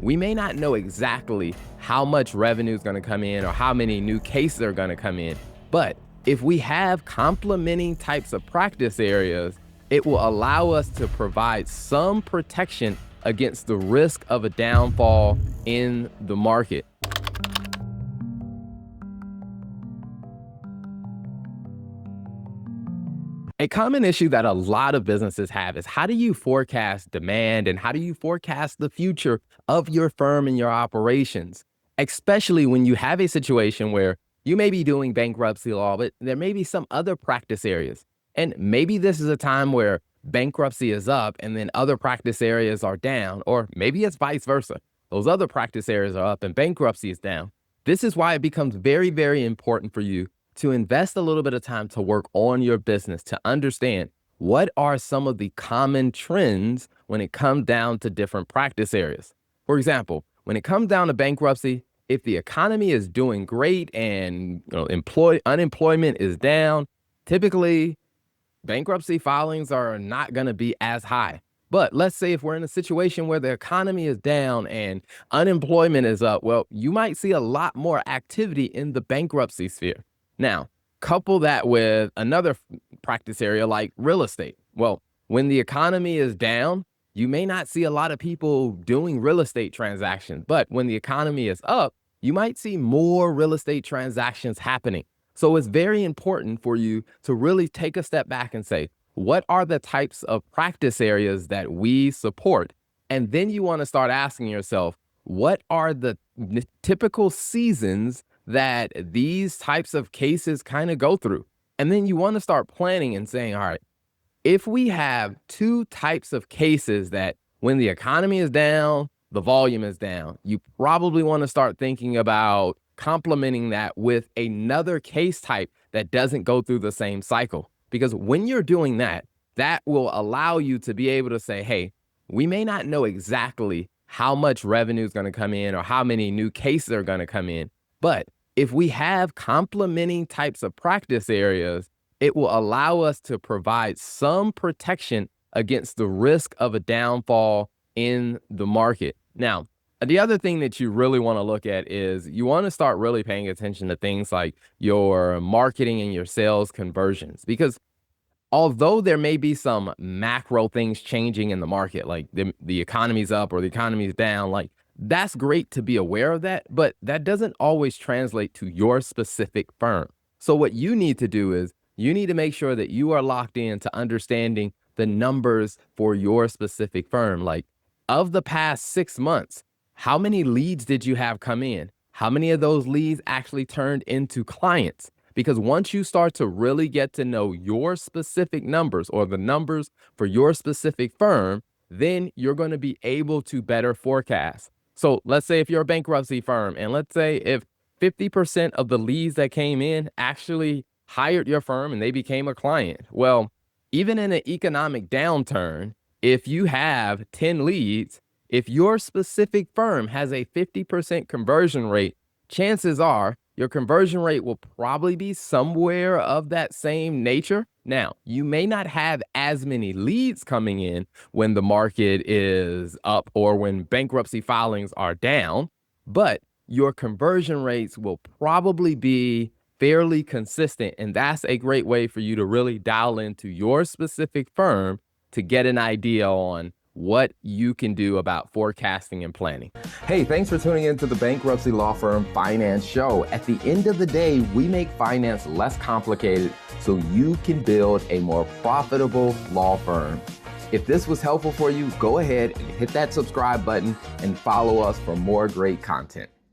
we may not know exactly how much revenue is going to come in or how many new cases are going to come in. But if we have complementing types of practice areas, it will allow us to provide some protection against the risk of a downfall in the market. A common issue that a lot of businesses have is how do you forecast demand and how do you forecast the future of your firm and your operations, especially when you have a situation where you may be doing bankruptcy law, but there may be some other practice areas. And maybe this is a time where bankruptcy is up and then other practice areas are down, or maybe it's vice versa. Those other practice areas are up and bankruptcy is down. This is why it becomes very, very important for you to invest a little bit of time to work on your business, to understand what are some of the common trends when it comes down to different practice areas. For example, when it comes down to bankruptcy, if the economy is doing great and unemployment is down, typically bankruptcy filings are not going to be as high. But let's say if we're in a situation where the economy is down and unemployment is up, well, you might see a lot more activity in the bankruptcy sphere. Now, couple that with another practice area like real estate. Well, when the economy is down, you may not see a lot of people doing real estate transactions. But when the economy is up, you might see more real estate transactions happening. So it's very important for you to really take a step back and say, what are the types of practice areas that we support? And then you want to start asking yourself, what are the typical seasons that these types of cases kind of go through? And then you want to start planning and saying, all right, if we have two types of cases that when the economy is down, the volume is down, you probably want to start thinking about complementing that with another case type that doesn't go through the same cycle. Because when you're doing that, that will allow you to be able to say, hey, we may not know exactly how much revenue is going to come in or how many new cases are going to come in. But if we have complementing types of practice areas, it will allow us to provide some protection against the risk of a downfall in the market. Now, the other thing that you really want to look at is you want to start really paying attention to things like your marketing and your sales conversions, because although there may be some macro things changing in the market, like the economy's up or the economy's down, like that's great to be aware of that, but that doesn't always translate to your specific firm. So what you need to do is you need to make sure that you are locked in to understanding the numbers for your specific firm. Like of the past 6 months, how many leads did you have come in? How many of those leads actually turned into clients? Because once you start to really get to know your specific numbers or the numbers for your specific firm, then you're going to be able to better forecast. So let's say if you're a bankruptcy firm and let's say if 50% of the leads that came in actually hired your firm and they became a client. Well, even in an economic downturn, if you have 10 leads, if your specific firm has a 50% conversion rate, chances are your conversion rate will probably be somewhere of that same nature. Now, you may not have as many leads coming in when the market is up or when bankruptcy filings are down, but your conversion rates will probably be fairly consistent. And that's a great way for you to really dial into your specific firm to get an idea on what you can do about forecasting and planning. Hey, thanks for tuning into the Bankruptcy Law Firm Finance Show. At the end of the day, we make finance less complicated so you can build a more profitable law firm. If this was helpful for you, go ahead and hit that subscribe button and follow us for more great content.